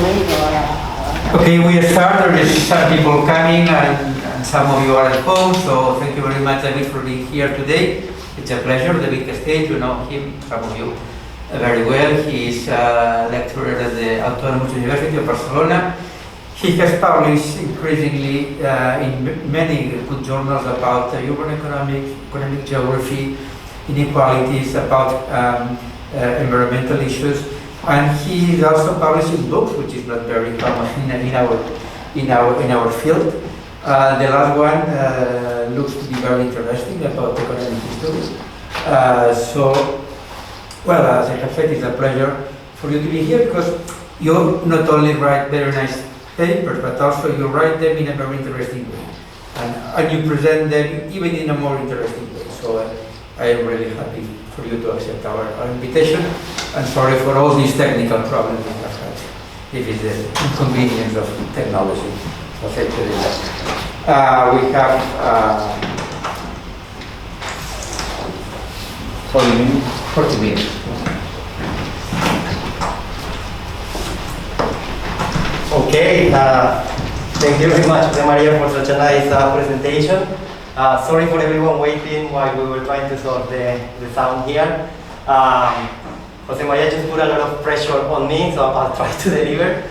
Okay, we start. There's some people coming, and some of you are at home, so thank you very much, David, for being here today. It's a pleasure. David Castells, you know him, some of you very well. He is a lecturer at the Autonomous University of Barcelona. He has published increasingly in many good journals about urban economics, economic geography, inequalities, about environmental issues, and he is also publishing books, which is not very common in our field. The last one looks to be very interesting about economic history. Well, as I have said, it's a pleasure for you to be here because you not only write very nice papers, but also you write them in a very interesting way, and you present them even in a more interesting way. So I am really happy for you to accept our invitation, and sorry for all these technical problems we have had. It is the inconvenience of technology. So thank you very much. We have 40 minutes. Okay, thank you very much, Jose Maria, for such a nice presentation. Sorry for everyone waiting while we were trying to sort the sound here. Jose Maria just put a lot of pressure on me, so I'll try to deliver.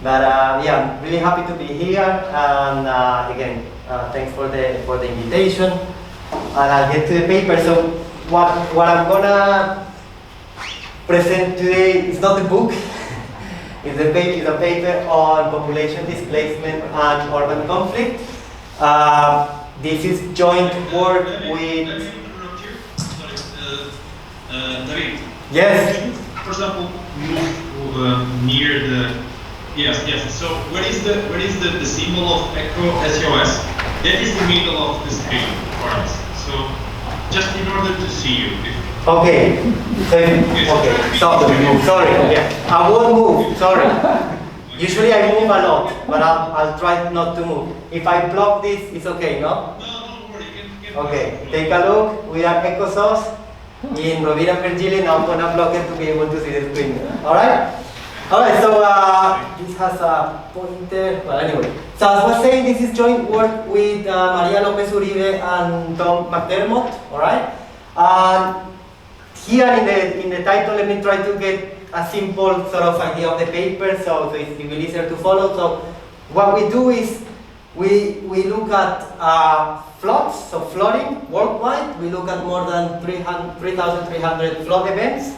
But yeah, I'm really happy to be here, and again, thanks for the invitation. And I'll get to the paper. So what I'm gonna present today is not a book. It's a paper on population displacement and urban conflict. This is joint work with. David. Yes. Can you, for example, move near the. Yes. So where is the symbol of echo SOS? That is the middle of the screen for us. So just in order to see you. Okay. Okay. Stop. Sorry. Yeah. I won't move. Sorry. Usually I move a lot, but I'll try not to move. If I block this, it's okay, no? No, don't worry. Okay. Take a look. We have echo source in Rovira Virgili. Now I'm gonna block it to be able to see the screen. All right. Alright, so this has a pointer, well anyway. So as I was saying, this is joint work with Maria Lopez Uribe and Tom McDermott, alright? And here in the title, let me try to get a simple sort of idea of the paper, so it will be easier to follow. So what we do is, we look at floods, so flooding worldwide. We look at more than 3,300 flood events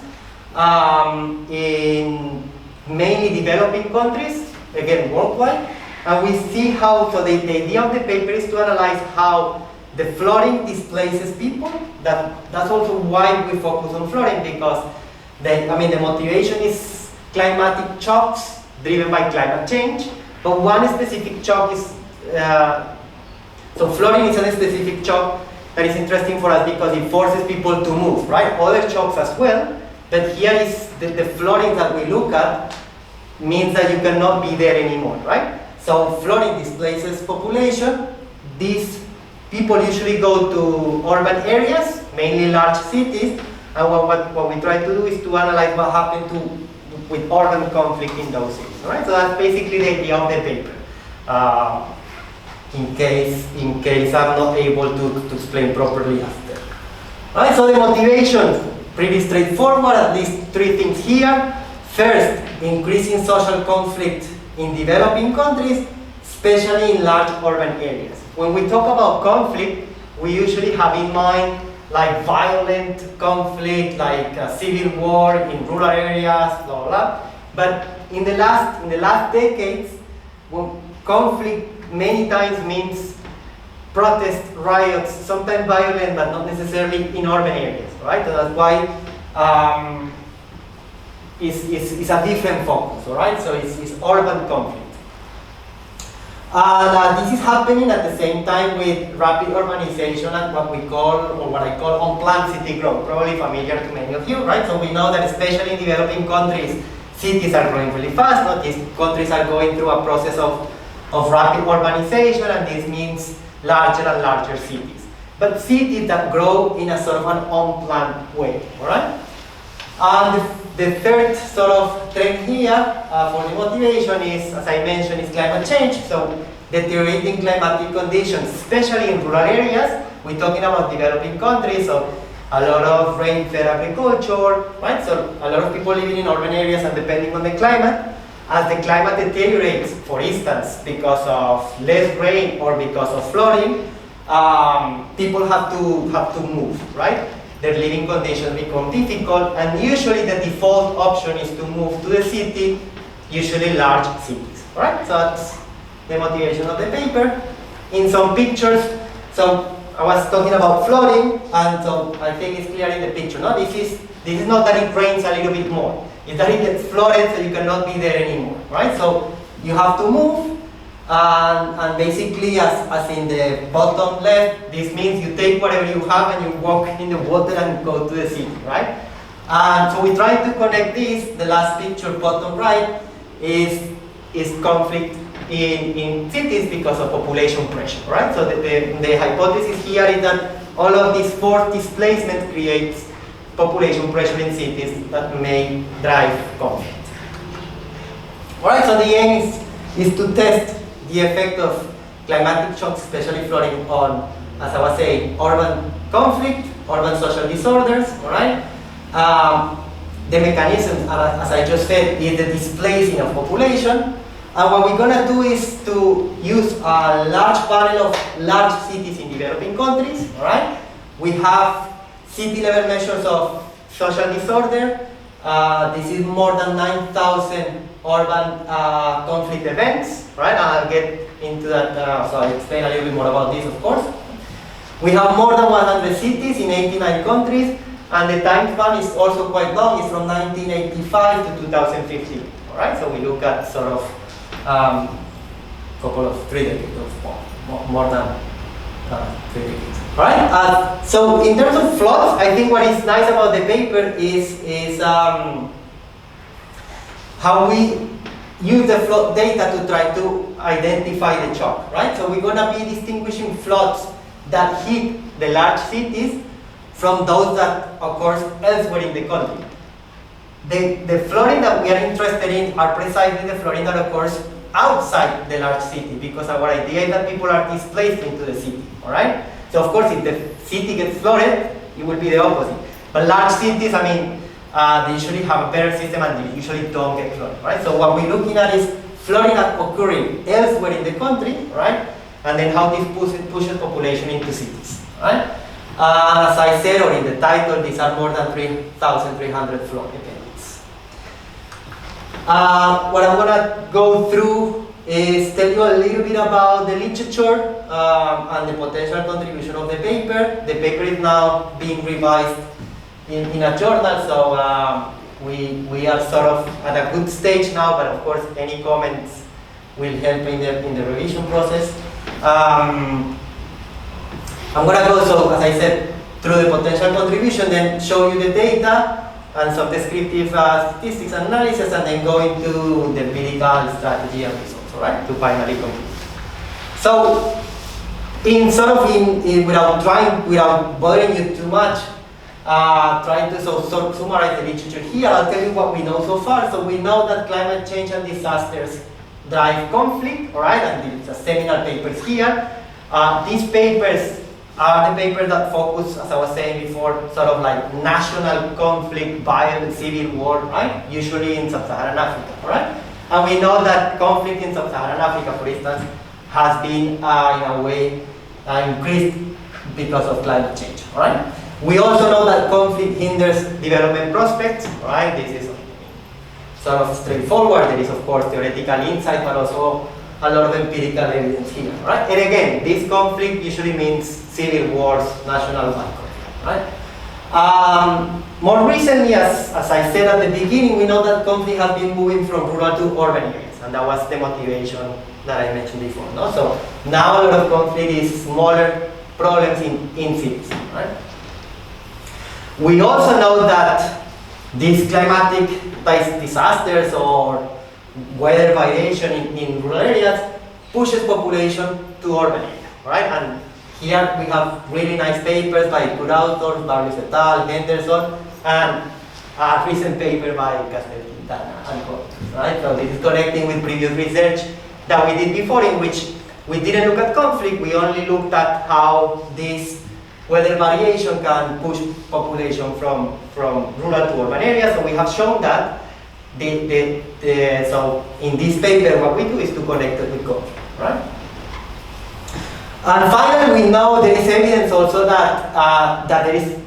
in mainly developing countries, again worldwide, and we see how, so the idea of the paper is to analyze how the flooding displaces people. That's also why we focus on flooding, because the motivation is climatic shocks driven by climate change, but one specific shock is, so flooding is a specific shock that is interesting for us because it forces people to move, right? Other shocks as well, but here is the flooding that we look at means that you cannot be there anymore, right? So flooding displaces population. These people usually go to urban areas, mainly large cities, and what we try to do is to analyze what happened with urban conflict in those cities, right? So that's basically the idea of the paper. In case I'm not able to explain properly after. All right, so the motivation, pretty straightforward, at least three things here. First, increasing social conflict in developing countries, especially in large urban areas. When we talk about conflict, we usually have in mind like violent conflict, like a civil war in rural areas, blah, blah, blah. But in the last decades, conflict many times means protest, riots, sometimes violent, but not necessarily in urban areas, right? So that's why it's a different focus, all right? So it's urban conflict. And this is happening at the same time with rapid urbanization and what we call, or what I call unplanned city growth, probably familiar to many of you, right? So we know that especially in developing countries, cities are growing really fast, but these countries are going through a process of rapid urbanization, and this means larger and larger cities. But cities that grow in a sort of an unplanned way, all right? And the third sort of trend here for the motivation is, as I mentioned, is climate change. So deteriorating climatic conditions, especially in rural areas. We're talking about developing countries, so a lot of rain-fed agriculture, right? So a lot of people living in urban areas and depending on the climate. As the climate deteriorates, for instance, because of less rain or because of flooding, people have to move, right? Their living conditions become difficult, and usually the default option is to move to the city, usually large cities, right? So that's the motivation of the paper. In some pictures, so I was talking about flooding, and so I think it's clear in the picture. No, this is not that it rains a little bit more. It's that it gets flooded, so you cannot be there anymore, right? So you have to move, and basically, as in the bottom left, this means you take whatever you have and you walk in the water and go to the city, right? And so we try to connect this. The last picture, bottom right, is conflict in cities because of population pressure, right? So the hypothesis here is that all of this forced displacement creates population pressure in cities that may drive conflict. All right, so the aim is to test the effect of climatic shocks, especially flooding, on, as I was saying, urban conflict, urban social disorders, all right? The mechanism, as I just said, is the displacing of population. And what we're gonna do is to use a large panel of large cities in developing countries, all right? We have city level measures of social disorder. This is more than 9,000 urban conflict events, right? And I'll get into that, so I'll explain a little bit more about this, of course. We have more than 100 cities in 89 countries, and the time span is also quite long. It's from 1985 to 2015, all right? So we look at sort of couple of 3 decades, more than 3 decades. All right. So in terms of floods, I think what is nice about the paper is how we use the flood data to try to identify the shock, right? So we're gonna be distinguishing floods that hit the large cities from those that occurs elsewhere in the country. The flooding that we are interested in are precisely the flooding that occurs outside the large city, because our idea is that people are displaced into the city, all right? So of course, if the city gets flooded, it will be the opposite. But large cities, I mean, they usually have a better system and they usually don't get flooded, right? So what we're looking at is flooding occurring elsewhere in the country, right? And then how this pushes population into cities, right? As I said, or in the title, these are more than 3,300 flood events. What I'm gonna go through is tell you a little bit about the literature and the potential contribution of the paper. The paper is now being revised in a journal, so we are sort of at a good stage now, but of course any comments will help in the revision process. I'm gonna go, so as I said, through the potential contribution, then show you the data and some descriptive statistics and analysis, and then go into the empirical strategy and results, all right, to finally conclude. So, without bothering you too much, trying to summarize the literature here, I'll tell you what we know so far. So we know that climate change and disasters drive conflict, all right, and the seminal papers here. These papers are the papers that focus, as I was saying before, sort of like national conflict, violent civil war, right? Usually in sub-Saharan Africa, all right? And we know that conflict in sub-Saharan Africa, for instance, has been, in a way, increased because of climate change, all right? We also know that conflict hinders development prospects, all right? This is sort of straightforward. There is, of course, theoretical insight, but also a lot of empirical evidence here, right? And again, this conflict usually means civil wars, national conflict, right? More recently, as I said at the beginning, we know that conflict has been moving from rural to urban areas, and that was the motivation that I mentioned before, no? So now a lot of conflict is smaller problems in cities, right? We also know that these climatic disasters or weather variation in rural areas pushes population to urban areas, right? And here we have really nice papers by good authors, Barrios et al., Henderson, and a recent paper by Castells Quintana and others, right? So this is connecting with previous research that we did before, in which we didn't look at conflict, we only looked at how this weather variation can push population from rural to urban areas. So we have shown that so in this paper what we do is to connect it with conflict, right? And finally, we know there is evidence also that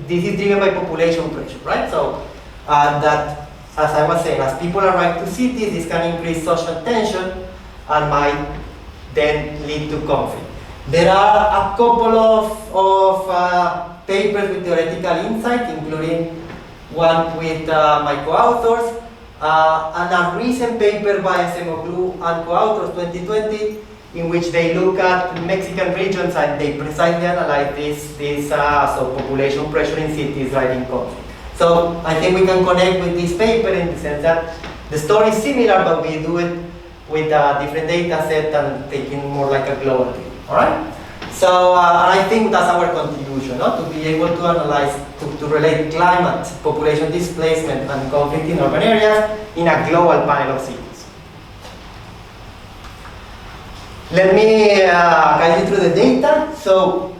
this is driven by population pressure, right? So that, as I was saying, as people arrive to cities, this can increase social tension and might then lead to conflict. There are a couple of papers with theoretical insight, including one with my co-authors, and a recent paper by Semoglu and co-authors, 2020, in which they look at Mexican regions and they precisely analyze this population pressure in cities driving conflict. So I think we can connect with this paper in the sense that the story is similar, but we do it with a different data set and taking more like a global view. All right? So and I think that's our contribution, no? To be able to analyze, to relate climate, population displacement, and conflict in urban areas in a global panel of cities. Let me guide you through the data. So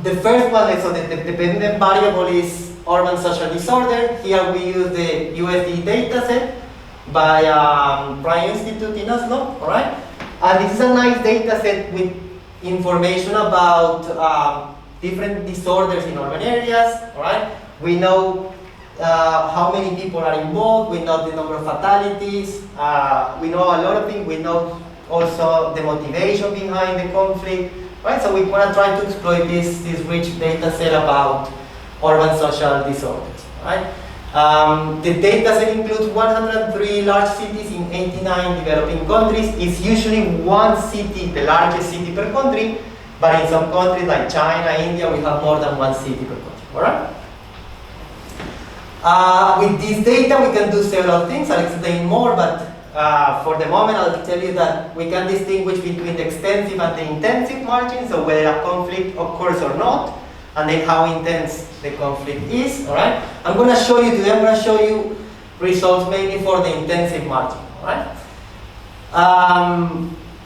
the first one, so the dependent variable is urban social disorder. Here we use the USD data set by Prime Institute in Oslo, all right? And this is a nice data set with information about different disorders in urban areas, all right? We know how many people are involved, we know the number of fatalities, we know a lot of things, we know also the motivation behind the conflict, right? So we want to try to exploit this rich data set about urban social disorders, right? The data set includes 103 large cities in 89 developing countries. It's usually one city, the largest city per country, but in some countries like China, India, we have more than one city per country, all right? With this data, we can do several things. I'll explain more, but for the moment, I'll tell you that we can distinguish between the extensive and the intensive margins, so whether a conflict occurs or not, and then how intense the conflict is, all right? I'm going to show you today, I'm going to show you results mainly for the intensive margin, all right?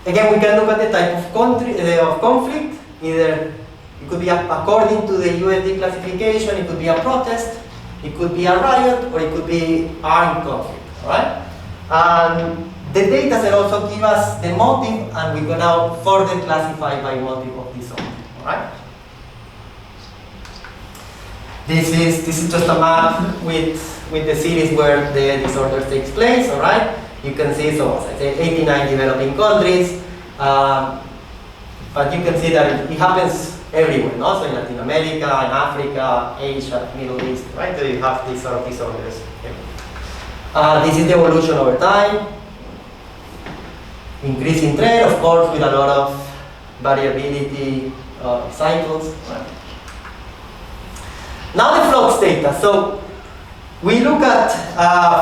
Again, we can look at the type of conflict. Either it could be according to the USD classification, it could be a protest, it could be a riot, or it could be armed conflict, all right? And the data set also give us the motive, and we're going to further classify by motive of disorder, all right? This is just a map with the cities where the disorder takes place, all right? You can see, so as I said, 89 developing countries, but you can see that it happens everywhere, no? So in Latin America, in Africa, Asia, Middle East, right? So you have these sort of disorders. This is the evolution over time. Increasing trend, of course, with a lot of variability cycles. Right? Now the flux data. So we look at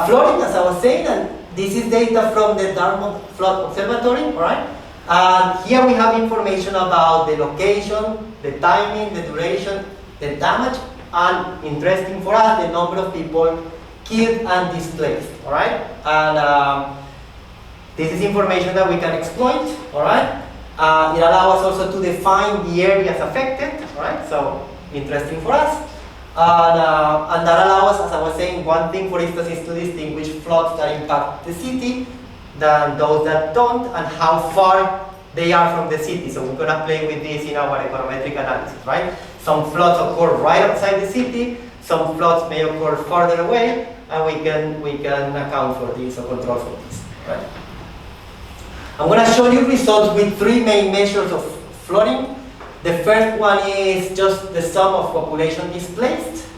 flooding, as I was saying, and this is data from the Dartmouth Flood Observatory, all right? And here we have information about the location, the timing, the duration, the damage, and interesting for us, the number of people killed and displaced, all right? And this is information that we can exploit, all right? It allows us also to define the areas affected, all right? So interesting for us. And that allows us, as I was saying, one thing, for instance, is to distinguish floods that impact the city than those that don't, and how far they are from the city. So we're going to play with this in our econometric analysis, right? Some floods occur right outside the city, some floods may occur farther away, and we can account for this or control for this, right? I'm going to show you results with three main measures of flooding. The first one is just the sum of population displaced.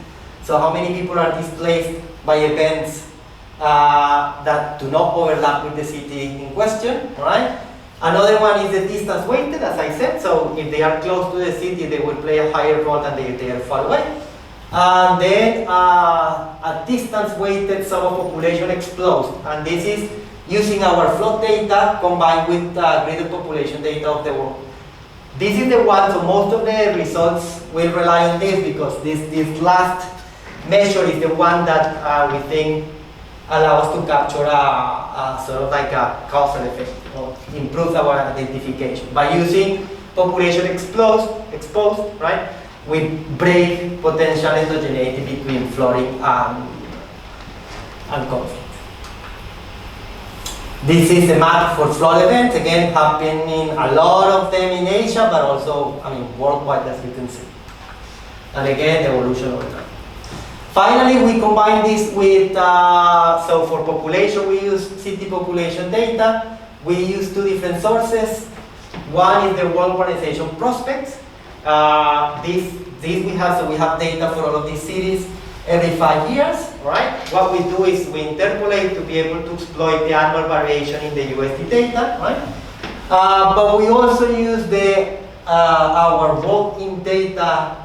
So how many people are displaced by events that do not overlap with the city in question, right? Another one is the distance weighted, as I said. So if they are close to the city, they will play a higher role than if they are far away. And then a distance weighted sum of population explosive. And this is using our flood data combined with greater population data of the world. This is the one, so most of the results will rely on this, because this last measure is the one that we think allow us to capture a sort of like a causal effect, or improve our identification. By using population exposed, right, we break potential endogeneity between flooding and conflict. This is a map for flood events, again happening a lot of them in Asia, but also, I mean, worldwide, as you can see. And again, the evolution over time. Finally, we combine this with, so for population, we use city population data. We use two different sources. One is the World Urbanization Prospects. This we have, so we have data for all of these cities every 5 years, right? What we do is we interpolate to be able to exploit the annual variation in the USD data, right? But we also use our walk-in data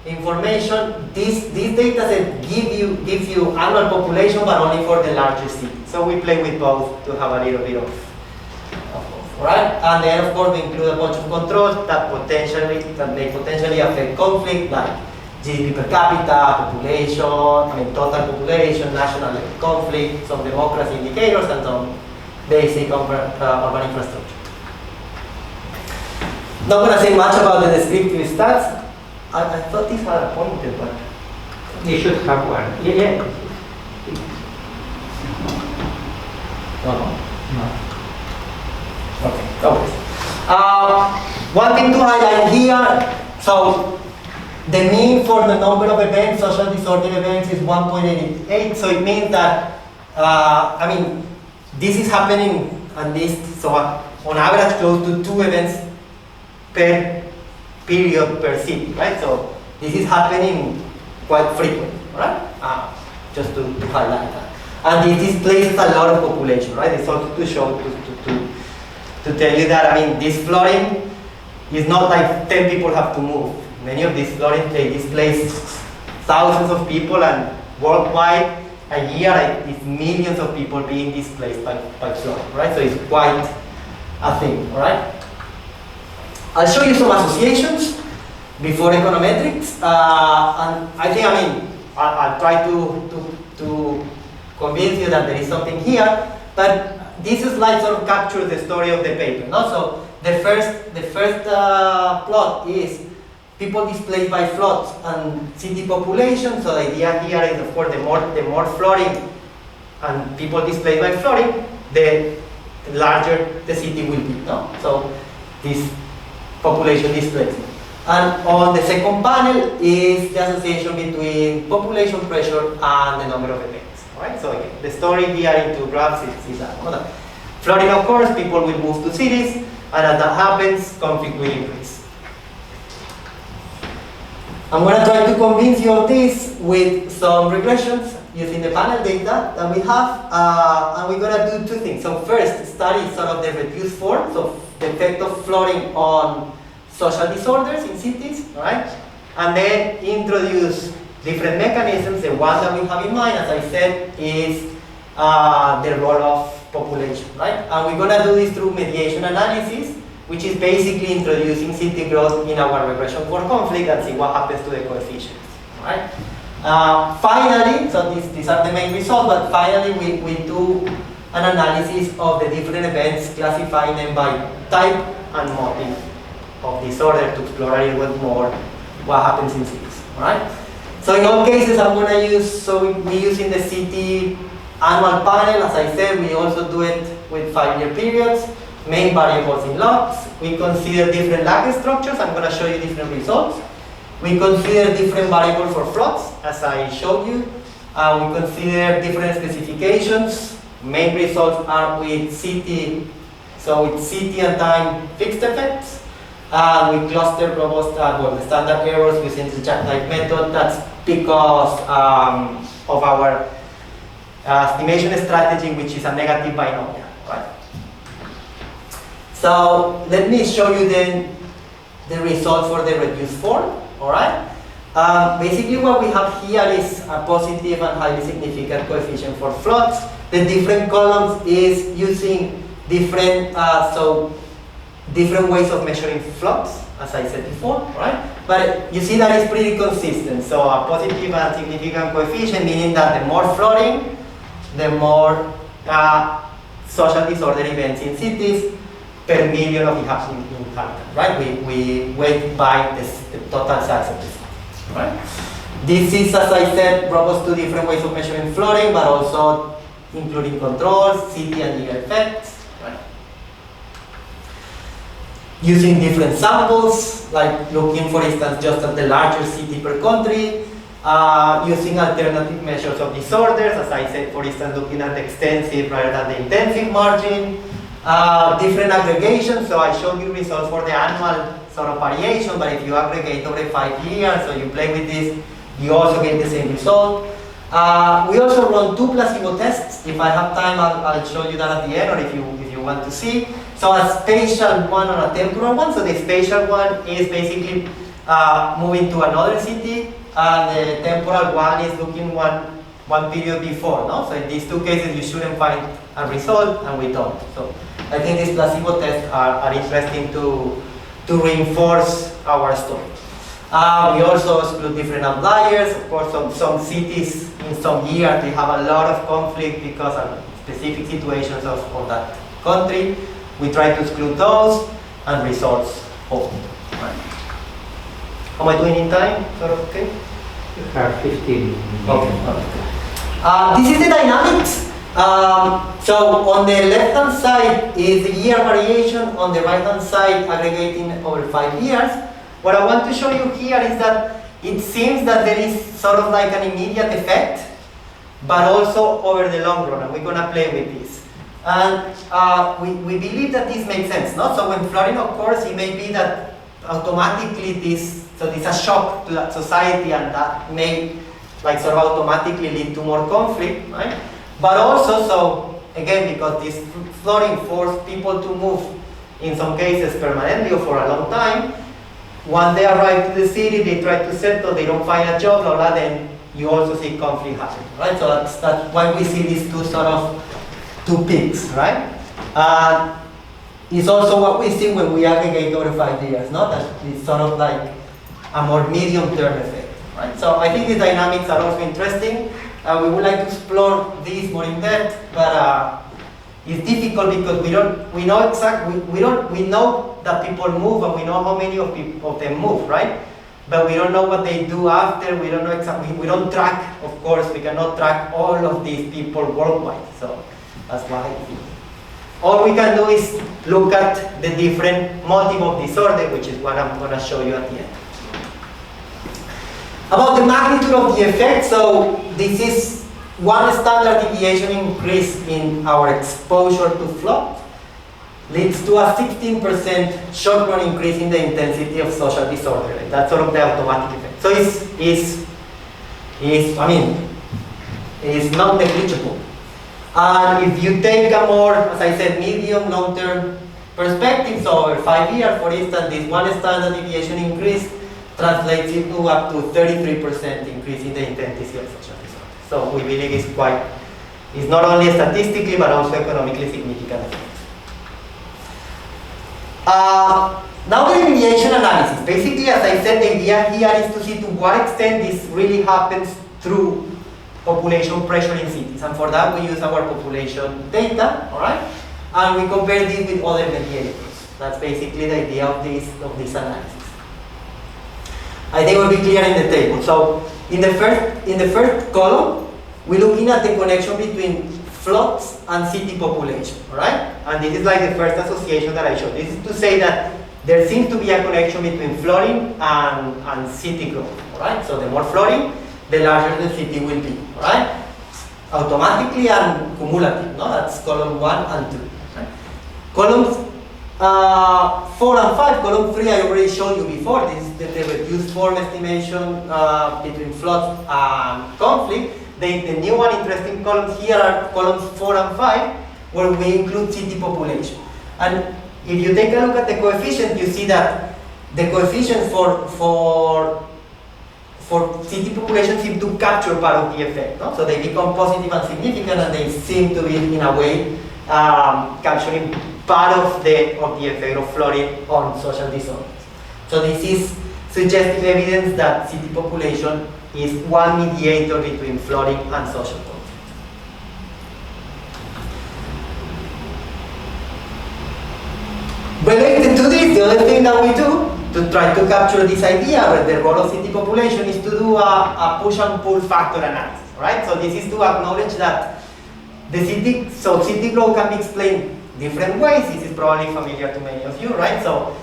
information. This data set gives you annual population, but only for the larger city. So we play with both to have a little bit of both, right? And then of course we include a bunch of controls that may potentially affect conflict, like GDP per capita, population, total population, national conflict, some democracy indicators, and some basic urban infrastructure. Not going to say much about the descriptive stats. I thought these had a pointer, but You should have one. Yeah. no. Okay. One thing to highlight here. So the mean for the number of events, social disorder events, is 1.88. So it means that this is happening at least, so on average, close to 2 events per period per city, right? So this is happening quite frequently, right? Just to highlight that. And it displaces a lot of population, right? It's also to show, to tell you that, this flooding is not like 10 people have to move. Many of these flooding, they displace thousands of people, and worldwide, a year, it's millions of people being displaced by flooding, right? So it's quite a thing, right? I'll show you some associations before econometrics, and I think, I'll try to convince you that there is something here, but this slide sort of captures the story of the paper, no? So the first plot is people displaced by floods and city population. So the idea here is, of course, the more flooding and people displaced by flooding, the larger the city will be, no? So this population displacement. And on the second panel is the association between population pressure and the number of events, right? So again, the story here in 2 graphs is that. Flooding, of course, people will move to cities, and as that happens, conflict will increase. I'm going to try to convince you of this with some regressions using the panel data that we have, and we're going to do 2 things. So first, study sort of the reduced form, so the effect of flooding on social disorders in cities, right? And then introduce different mechanisms. The one that we have in mind, as I said, is the role of population, right? And we're going to do this through mediation analysis, which is basically introducing city growth in our regression for conflict and see what happens to the coefficients, right? Finally, so these are the main results, but finally we do an analysis of the different events, classifying them by type and motive of disorder to explore a little bit more what happens in cities, right? So in all cases, I'm going to use, so we're using the city annual panel. As I said, we also do it with 5-year periods, main variables in logs. We consider different lag structures. I'm going to show you different results. We consider different variables for floods, as I showed you. We consider different specifications. Main results are with city, so with city and time fixed effects. We cluster robust, the standard errors using the jackknife method. That's because of our estimation strategy, which is a negative binomial, right? So let me show you then the result for the reduced form, all right? Basically what we have here is a positive and highly significant coefficient for floods. The different columns is using different, different ways of measuring floods, as I said before, right? But you see that it's pretty consistent. So a positive and significant coefficient, meaning that the more flooding, the more social disorder events in cities per million of inhabitants, right? We weight by the total size of the city, right? This is, as I said, proposed two different ways of measuring flooding, but also including controls, city and year effects, right? Using different samples, like looking, for instance, just at the larger city per country, using alternative measures of disorders, as I said, for instance, looking at the extensive rather than the intensive margin, different aggregations. So I showed you results for the annual sort of variation, but if you aggregate over 5 years, so you play with this, you also get the same result. We also run 2 placebo tests. If I have time, I'll show you that at the end, or if you want to see. So a spatial one and a temporal one. So the spatial one is basically moving to another city, and the temporal one is looking one period before. No? So in these 2 cases, you shouldn't find a result, and we don't. So I think these placebo tests are interesting to reinforce our story. We also exclude different outliers. Of course, some cities in some years, they have a lot of conflict because of specific situations of that country. We try to exclude those, and results hold. Right. How am I doing in time? Sort of okay? You have 15 minutes. Okay. This is the dynamics. So on the left-hand side is the year variation, on the right-hand side aggregating over 5 years. What I want to show you here is that it seems that there is sort of like an immediate effect, but also over the long run, and we're gonna play with this. And we believe that this makes sense, no? So when flooding occurs, it may be that automatically this is a shock to that society, and that may like sort of automatically lead to more conflict, right? But also, so again, because this flooding forced people to move, in some cases permanently or for a long time, when they arrive to the city, they try to settle, they don't find a job, blah, then you also see conflict happening, right? So that's why we see these two peaks, right? It's also what we see when we aggregate over 5 years, no? That it's sort of like a more medium-term effect, right? So I think the dynamics are also interesting. We would like to explore these more in depth, but it's difficult because we know that people move, and we know how many of them move, right? But we don't know what they do after. We don't know exactly. We don't track, of course. We cannot track all of these people worldwide. So that's why. All we can do is look at the different motive of disorder, which is what I'm going to show you at the end. About the magnitude of the effect, so this is one standard deviation increase in our exposure to flood leads to a 16% short-run increase in the intensity of social disorder. Right? That's sort of the automatic effect. So it's not negligible. And if you take a more, as I said, medium, long-term perspective, so over 5 years, for instance, this one standard deviation increase translates into up to 33% increase in the intensity of social disorder. So we believe it's not only statistically, but also economically significant. Now the deviation analysis. Basically, as I said, the idea here is to see to what extent this really happens through population pressure in cities. And for that, we use our population data, all right? And we compare this with other mediators. That's basically the idea of this analysis. I think it will be clear in the table. So in the first column, we're looking at the connection between floods and city population, all right? And this is like the first association that I showed. This is to say that there seems to be a connection between flooding and city growth, all right? So the more flooding, the larger the city will be, all right? Automatically and cumulative, no? That's column 1 and 2. Right? Columns 4 and 5, column 3 I already showed you before. This is the reduced form estimation between floods and conflict. The new one interesting columns here are columns 4 and 5, where we include city population. And if you take a look at the coefficient, you see that the coefficients for city population seem to capture part of the effect. No? So they become positive and significant, and they seem to be, in a way, capturing part of the effect of flooding on social disorders. So this is suggestive evidence that city population is one mediator between flooding and social conflict. Related to this, the other thing that we do to try to capture this idea of the role of city population is to do a push and pull factor analysis, right? So this is to acknowledge that the city growth can be explained different ways. This is probably familiar to many of you, right? So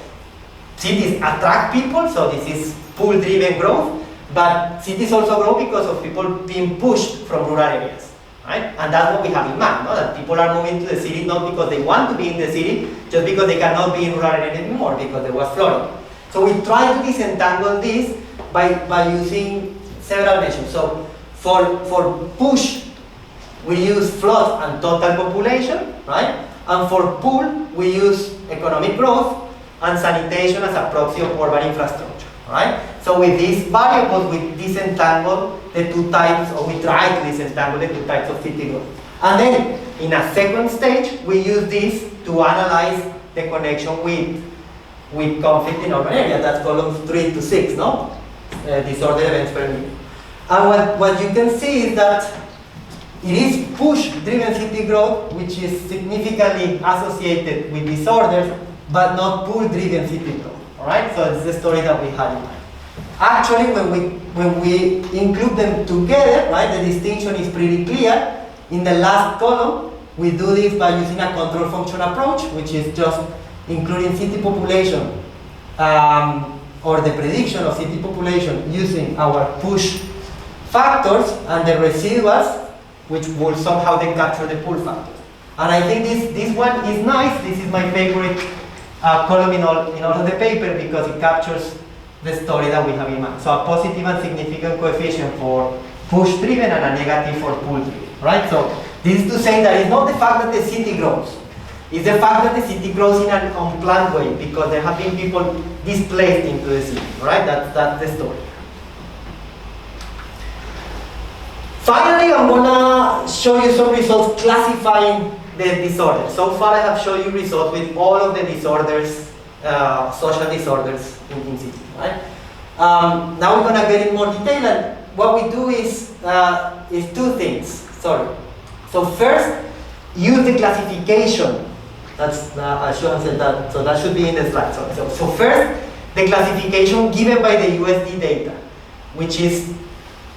cities attract people, so this is pull-driven growth, but cities also grow because of people being pushed from rural areas, right? And that's what we have in mind, no? That people are moving to the city not because they want to be in the city, just because they cannot be in rural areas anymore because there was flooding. So we try to disentangle this by using several measures. So for push, we use flood and total population, right? And for pull, we use economic growth and sanitation as a proxy of urban infrastructure, right? So with these variables, we disentangle the two types, or we try to disentangle the two types of city growth. And then, in a second stage, we use this to analyze the connection with conflict in urban areas. That's columns 3 to 6, no? Disorder events per million. And what you can see is that it is push-driven city growth, which is significantly associated with disorders, but not pull-driven city growth. All right, so it's the story that we had in mind. Actually, when we include them together, right, the distinction is pretty clear. In the last column, we do this by using a control function approach, which is just including city population or the prediction of city population using our push factors and the residuals, which will somehow then capture the pull factors. And I think this one is nice. This is my favorite column in all of the paper because it captures the story that we have in mind. So a positive and significant coefficient for push-driven and a negative for pull-driven, right? So this is to say that it's not the fact that the city grows. It's the fact that the city grows in an unplanned way because there have been people displaced into the city, right? That's the story. Finally, I'm gonna show you some results classifying the disorders. So far, I have shown you results with all of the disorders, social disorders in cities, right? Now we're gonna get in more detail, and what we do is two things. Sorry. So first, use the classification. That's I should have said that. So that should be in the slide. So first, the classification given by the USD data, which is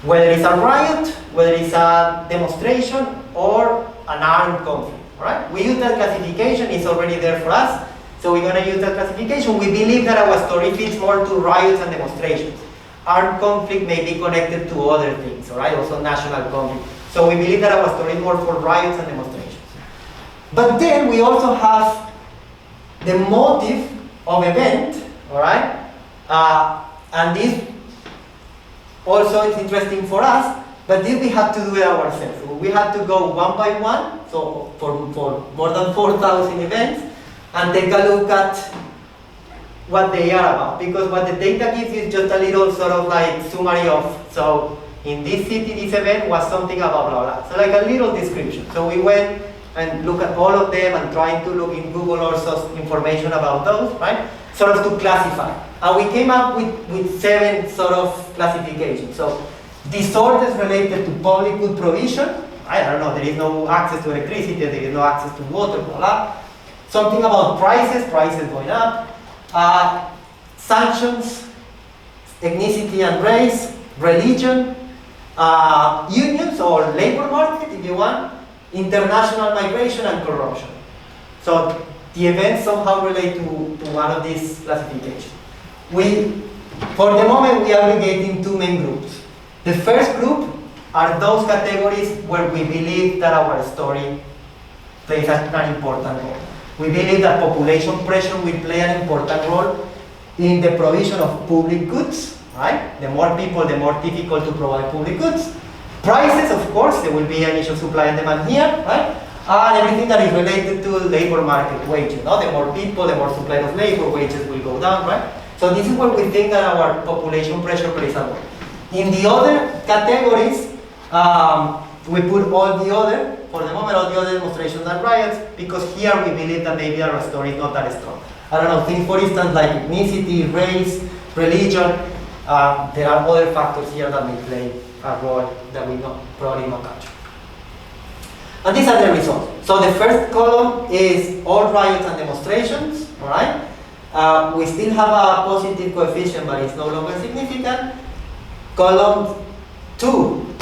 whether it's a riot, whether it's a demonstration, or an armed conflict, right? We use that classification, it's already there for us, so we're gonna use that classification. We believe that our story fits more to riots and demonstrations. Armed conflict may be connected to other things, all right? Also national conflict. So we believe that our story is more for riots and demonstrations. But then we also have the motive of event, all right? And this also is interesting for us, but this we had to do it ourselves. We had to go one by one, so for more than 4,000 events, and take a look at what they are about. Because what the data gives is just a little sort of like summary of, so in this city, this event was something about blah, blah. So like a little description. So we went and looked at all of them and trying to look in Google also information about those, right? Sort of to classify. And we came up with 7 sort of classifications. So disorders related to public good provision. I don't know, there is no access to electricity, there is no access to water, blah, blah. Something about prices going up. Sanctions, ethnicity and race, religion, unions or labor market, if you want, international migration and corruption. So the events somehow relate to one of these classifications. For the moment, we are aggregating 2 main groups. The first group are those categories where we believe that our story plays an important role. We believe that population pressure will play an important role in the provision of public goods, right? The more people, the more difficult to provide public goods. Prices, of course, there will be an issue of supply and demand here, right? And everything that is related to labor market wages, no? The more people, the more supply of labor, wages will go down, right? So this is where we think that our population pressure plays a role. In the other categories, we put all the other, for the moment, all the other demonstrations and riots, because here we believe that maybe our story is not that strong. I don't know, things for instance like ethnicity, race, religion. There are other factors here that may play a role that we probably not capture. And these are the results. So the first column is all riots and demonstrations, all right? We still have a positive coefficient, but it's no longer significant. Column 2,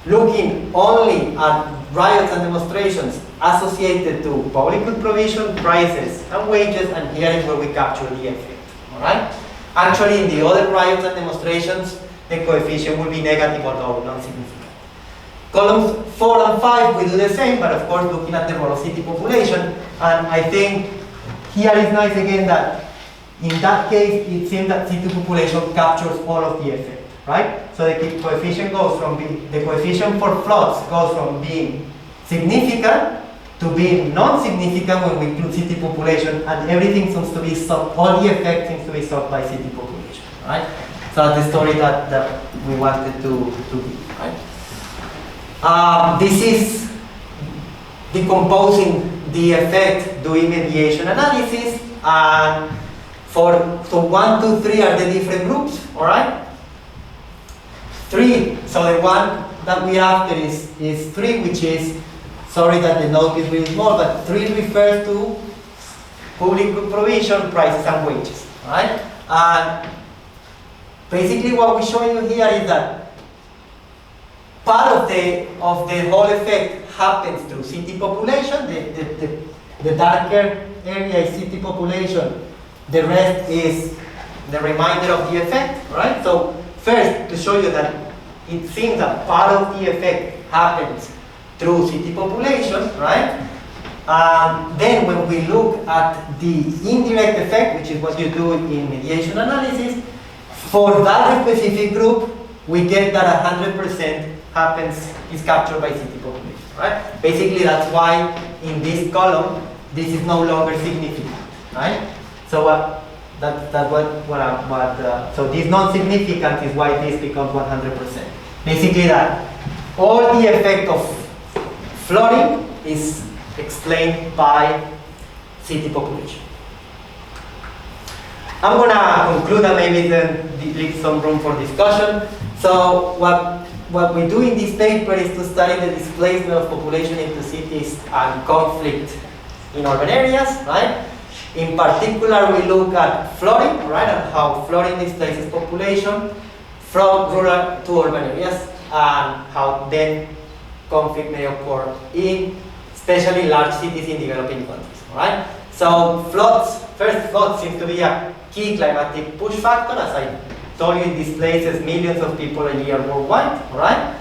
looking only at riots and demonstrations associated to public good provision, prices, and wages, and here is where we capture the effect, all right? Actually, in the other riots and demonstrations, the coefficient will be negative, although non-significant. Columns 4 and 5, we do the same, but of course looking at the role of city population, and I think here is nice again that in that case, it seems that city population captures all of the effect, right? So the coefficient goes from the coefficient for floods goes from being significant to being non-significant when we include city population, and everything seems to be solved, all the effect seems to be solved by city population, right? So that's the story that we wanted to give, right? This is decomposing the effect, doing mediation analysis, and so 1, 2, 3 are the different groups, all right? 3, so the one that we have there is 3, which is, sorry that the note is really small, but 3 refers to public good provision, prices and wages, all right? And basically what we're showing you here is that part of the whole effect happens through city population. The darker area is city population. The rest is the remainder of the effect, right? So first, to show you that it seems that part of the effect happens through city population, right? Then when we look at the indirect effect, which is what you do in mediation analysis, for that specific group, we get that 100% is captured by city population, right? Basically, that's why in this column, this is no longer significant, right? So so this non-significant is why this becomes 100%. Basically that all the effect of flooding is explained by city population. I'm gonna conclude and maybe then leave some room for discussion. So what we do in this paper is to study the displacement of population into cities and conflict in urban areas, right? In particular, we look at flooding, right, and how flooding displaces population from rural to urban areas, and how then conflict may occur in especially large cities in developing countries, right? So floods seems to be a key climatic push factor. As I told you, it displaces millions of people a year worldwide, right?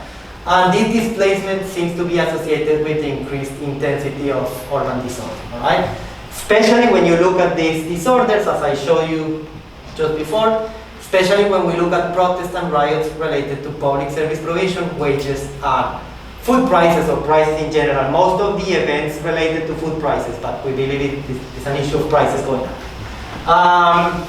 And this displacement seems to be associated with the increased intensity of urban disorder, right? Especially when you look at these disorders, as I showed you just before, especially when we look at protests and riots related to public service provision, wages, and food prices or prices in general. Most of the events related to food prices, but we believe it's an issue of prices going on.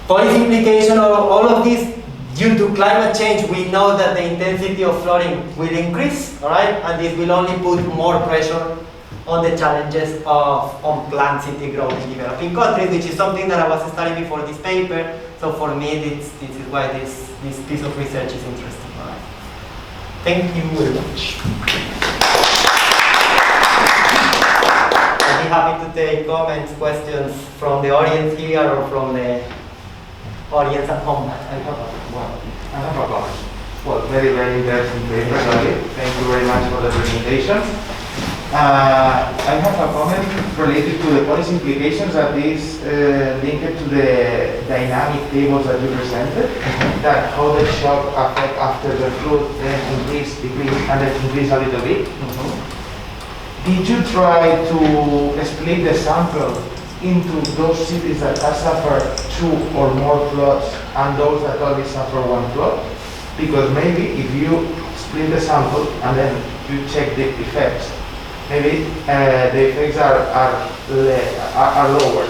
Policy implication of all of this, due to climate change, we know that the intensity of flooding will increase, all right? And this will only put more pressure on the challenges of unplanned city growth in developing countries, which is something that I was studying before this paper. So for me, this is why this piece of research is interesting. All right. Thank you very much. I'll be happy to take comments, questions from the audience here or from the audience at home. I have a comment. Well, very, very interesting paper, sorry. Thank you very much for the presentation. I have a comment related to the policy implications that is linked to the dynamic tables that you presented, that how the shock affect after the flood, then increase, decrease, and then increase a little bit. Did you try to split the sample into those cities that have suffered 2 or more floods and those that only suffer 1 flood? Because maybe if you split the sample and then you check the effects, maybe the effects are lower,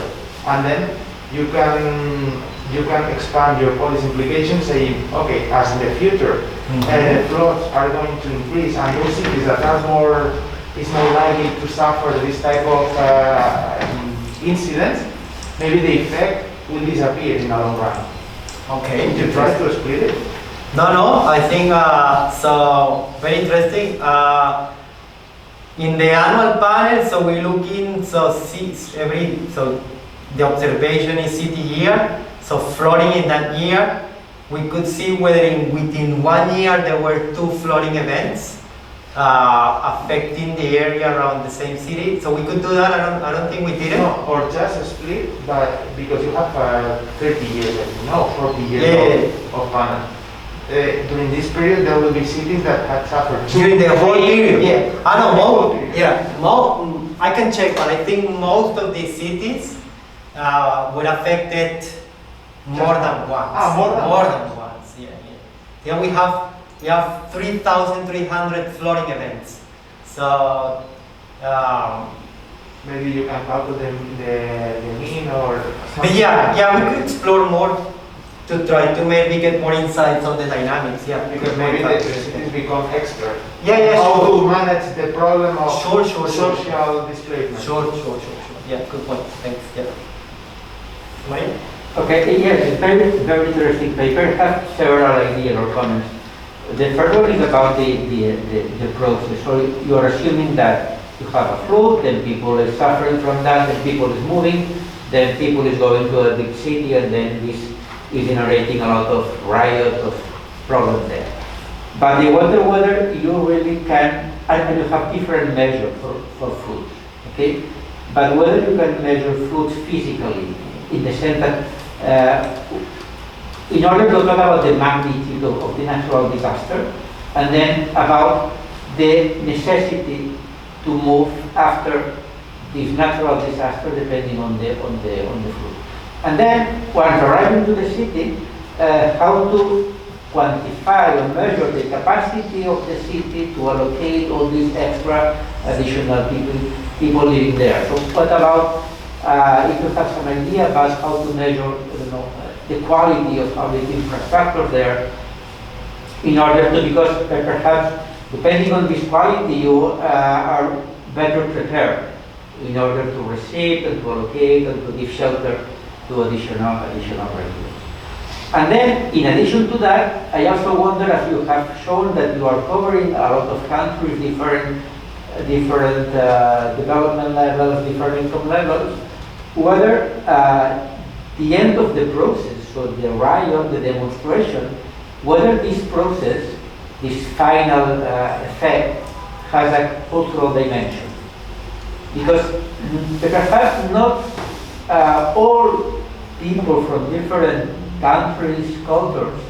and then you can expand your policy implications, saying, okay, as in the future, floods are going to increase, and those cities that is more likely to suffer this type of incidents, maybe the effect will disappear in the long run. Okay. Did you try to split it? No, I think so. Very interesting. In the annual panel, so we look in so the observation is city year. So flooding in that year, we could see whether within 1 year there were 2 flooding events affecting the area around the same city. So we could do that. I don't think we did it. No, or just a split, but because you have 30 years, 40 years Yeah. of panel. During this period, there will be cities that have suffered. During the whole period, yeah. I know Whole most. period. Yeah, I can check, but I think most of these cities were affected more than once. More than once. Yeah. We have 3,300 flooding events. So Maybe you can calculate the mean or but something. yeah, we could explore more to try to maybe get more insights on the dynamics. Yeah, Because maybe the cities become expert. Yeah, How sure. to manage the problem of Sure. social displacement. Sure. Yeah, good point. Thanks. Yeah. Mike? Okay, yes, very interesting paper. I have several ideas or comments. The first one is about the process. So you are assuming that you have a flood, then people are suffering from that, then people is moving, then people is going to a big city, and then this is generating a lot of riot, of problems there. But the weather, you really can, and you have different measures for floods, okay? But whether you can measure floods physically, in the sense that in order to talk about the magnitude of the natural disaster, and then about the necessity to move after this natural disaster, depending on the flood. And then, once arriving to the city, how to quantify or measure the capacity of the city to allocate all these extra additional people living there. So what about, if you have some idea about how to measure the quality of public infrastructure there, in order to, because perhaps depending on this quality, you are better prepared in order to receive and to allocate and to give shelter to additional residents. And then, in addition to that, I also wonder, as you have shown that you are covering a lot of countries, different development levels, different income levels, whether the end of the process, so the riot, the demonstration, whether this process, this final effect, has a cultural dimension. Because perhaps not all people from different countries, cultures,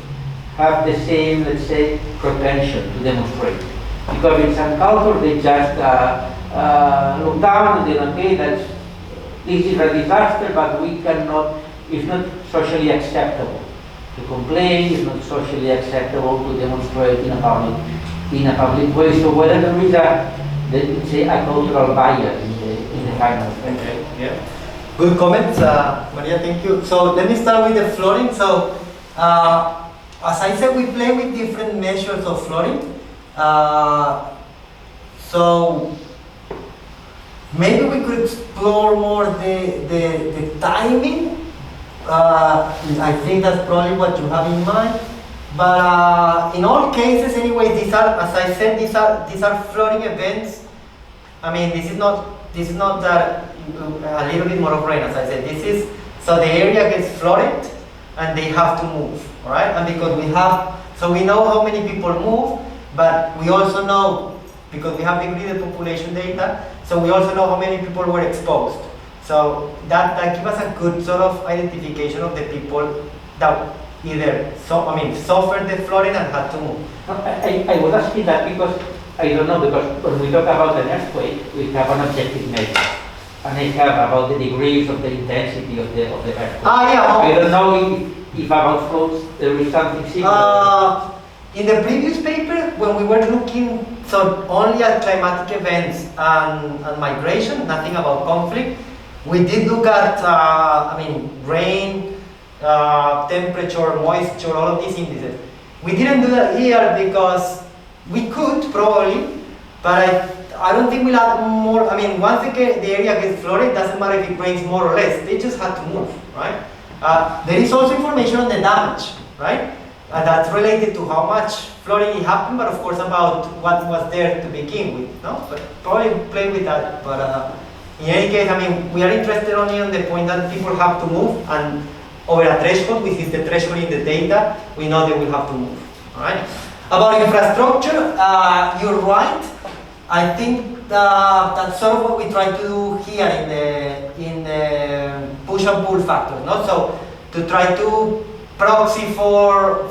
have the same, let's say, propension to demonstrate. Because in some cultures they just look down and then, okay, this is a disaster, but we cannot, it's not socially acceptable to complain, it's not socially acceptable to demonstrate in a public way. So whether there is let's say, a cultural bias in the final effect. Okay, yeah. Good comments, Maria, thank you. So let me start with the flooding. So as I said, we play with different measures of flooding. So maybe we could explore more the timing. I think that's probably what you have in mind. But in all cases, anyway, these are, as I said, these are flooding events. I mean, this is not that a little bit more of rain, as I said. This is so the area gets flooded, and they have to move, all right? And because we know how many people move, but we also know, because we have degraded population data, so we also know how many people were exposed. So that gives us a good sort of identification of the people that either suffered the flooding and had to move. I was asking that because I don't know, because when we talk about an earthquake, we have an objective measure, and I have about the degrees of the intensity of the earthquake. I don't know if about floods there is something similar. In the previous paper, when we were looking only at climatic events and migration, nothing about conflict, we did look at rain, temperature, moisture, all of these indices. We didn't do that here because we could probably, but I don't think we'll add more. I mean, once the area gets flooded, it doesn't matter if it rains more or less. They just had to move, right? There is also information on the damage, right? That's related to how much flooding it happened, but of course about what was there to begin with, no? But probably play with that. But in any case, I mean, we are interested only on the point that people have to move, and over a threshold, which is the threshold in the data, we know they will have to move, all right? About infrastructure, you're right. I think that's sort of what we try to do here in the push and pull factor, no? So to try to proxy for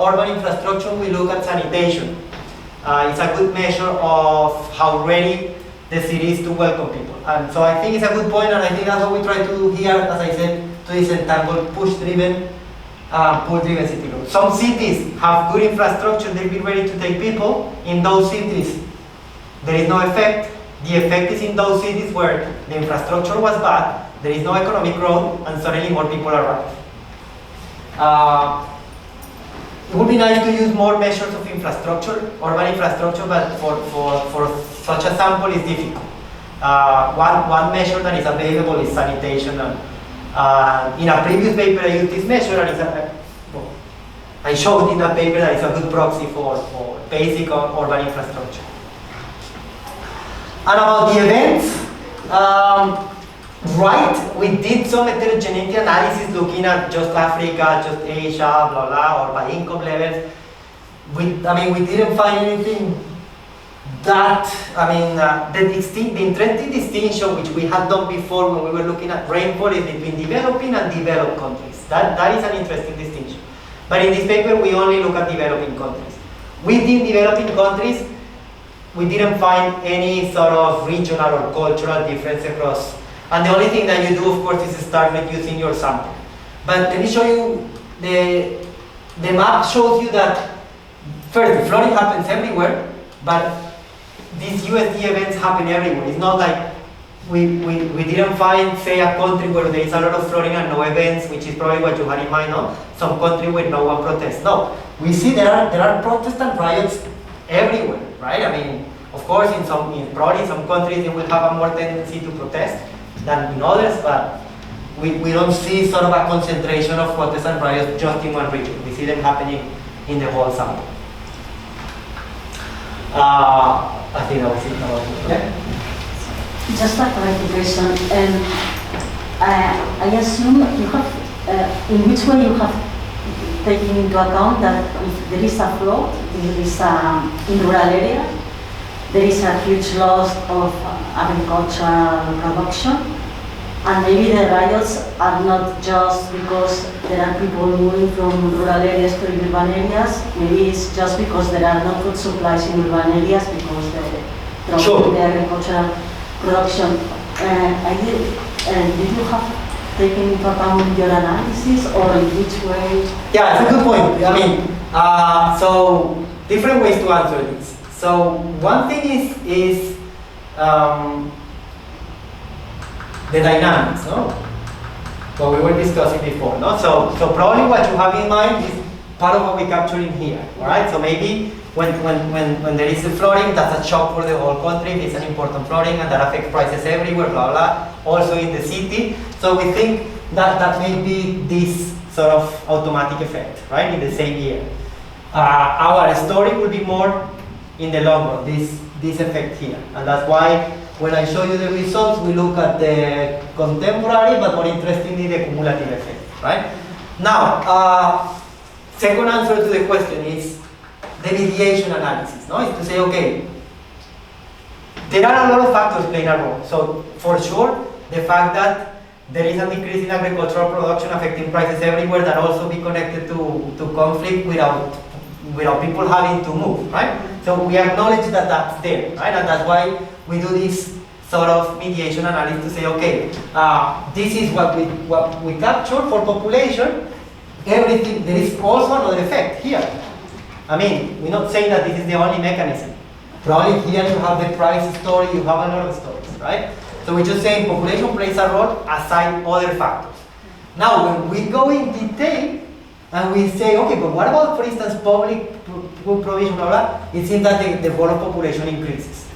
urban infrastructure, we look at sanitation. It's a good measure of how ready the city is to welcome people. And so I think it's a good point, and I think that's what we try to do here, as I said, to disentangle push-driven, pull-driven city growth. Some cities have good infrastructure, they've been ready to take people. In those cities, there is no effect. The effect is in those cities where the infrastructure was bad, there is no economic growth, and suddenly more people arrive. It would be nice to use more measures of infrastructure, urban infrastructure, but for such a sample is difficult. One measure that is available is sanitation. And, in a previous paper I used this measure, and I showed in that paper that it's a good proxy for basic urban infrastructure. And about the events, right, we did some heterogeneity analysis looking at just Africa, just Asia, blah, blah, or by income levels. We didn't find anything that, the interesting distinction which we had done before when we were looking at rainfall is between developing and developed countries. That is an interesting distinction. But in this paper, we only look at developing countries. Within developing countries, we didn't find any sort of regional or cultural difference across. And the only thing that you do, of course, is start reducing your sample. But let me show you, the map shows you that, first, the flooding happens everywhere, but these USD events happen everywhere. It's not like we didn't find, say, a country where there is a lot of flooding and no events, which is probably what you had in mind, no? Some country with no one protests. No, we see there are protests and riots everywhere, right? Of course, probably in some countries they will have a more tendency to protest than in others, but we don't see sort of a concentration of protests and riots just in one region. We see them happening in the whole sample. I think that was it about it. Yeah? Just a clarification. I assume you have, in which way you have taken into account that if there is a flood in rural area, there is a huge loss of agricultural production, and maybe the riots are not just because there are people moving from rural areas to urban areas. Maybe it's just because there are no food supplies in urban areas because the agricultural production. Did you have taken into account your analysis, or in which way? Yeah, it's a good point. So different ways to answer this. So one thing is the dynamics, no? What we were discussing before, no? So probably what you have in mind is part of what we capture in here, all right? So maybe when there is a flooding, that's a shock for the whole country. It's an important flooding, and that affects prices everywhere, blah, blah, also in the city. So we think that may be this sort of automatic effect, right, in the same year. Our story will be more in the long run, this effect here. And that's why when I show you the results, we look at the contemporary, but more interestingly, the cumulative effect, right? Now, second answer to the question is the mediation analysis, no? Is to say, okay, there are a lot of factors playing a role. So for sure, the fact that there is a decrease in agricultural production affecting prices everywhere, that also be connected to conflict without people having to move, right? So we acknowledge that that's there, right? And that's why we do this sort of mediation analysis to say, okay, this is what we capture for population. Everything, there is also another effect here. We're not saying that this is the only mechanism. Probably here you have the price story, you have a lot of stories, right? So we're just saying population plays a role aside other factors. Now, when we go in detail, and we say, okay, but what about, for instance, public provision, blah, blah, it seems that the role of population increases.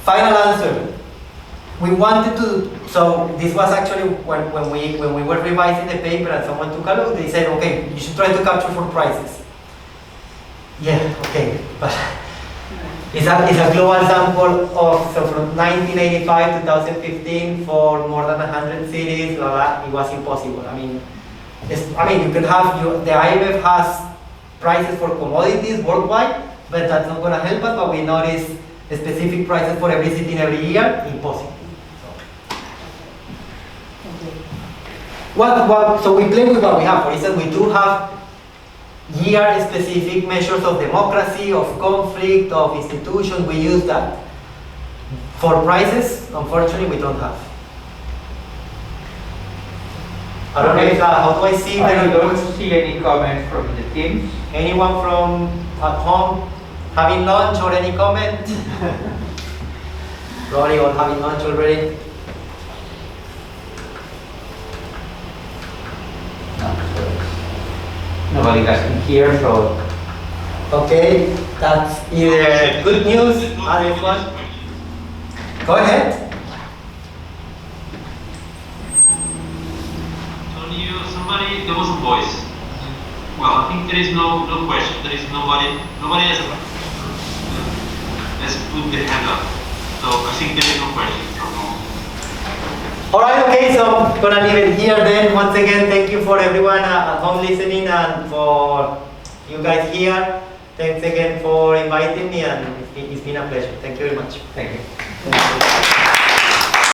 Final answer. We wanted to, so this was actually when we were revising the paper and someone took a look, they said, okay, you should try to capture for prices. Yeah, okay, but it's a global sample of, so from 1985 to 2015 for more than 100 cities, blah, blah, it was impossible. I mean, you can have, the IMF has prices for commodities worldwide, but that's not going to help us, but we notice specific prices for every city in every year, impossible. So we play with what we have. For instance, we do have year-specific measures of democracy, of conflict, of institutions. We use that. For prices, unfortunately, we don't have. I don't know if, how do I see I the... don't see any comments from the teams. Anyone from at home having lunch or any comment? Rory, all having lunch already? Nobody has been here, so Okay, that's either good news, other one. Go ahead. Tony, there was a voice. Well, I think there is no question. There is nobody has a question. Let's put the hand up. So I think there is no question from all. All right, okay, so I'm gonna leave it here then. Once again, thank you for everyone at home listening and for you guys here. Thanks again for inviting me, and it's been a pleasure. Thank you very much. thank you. Thank you.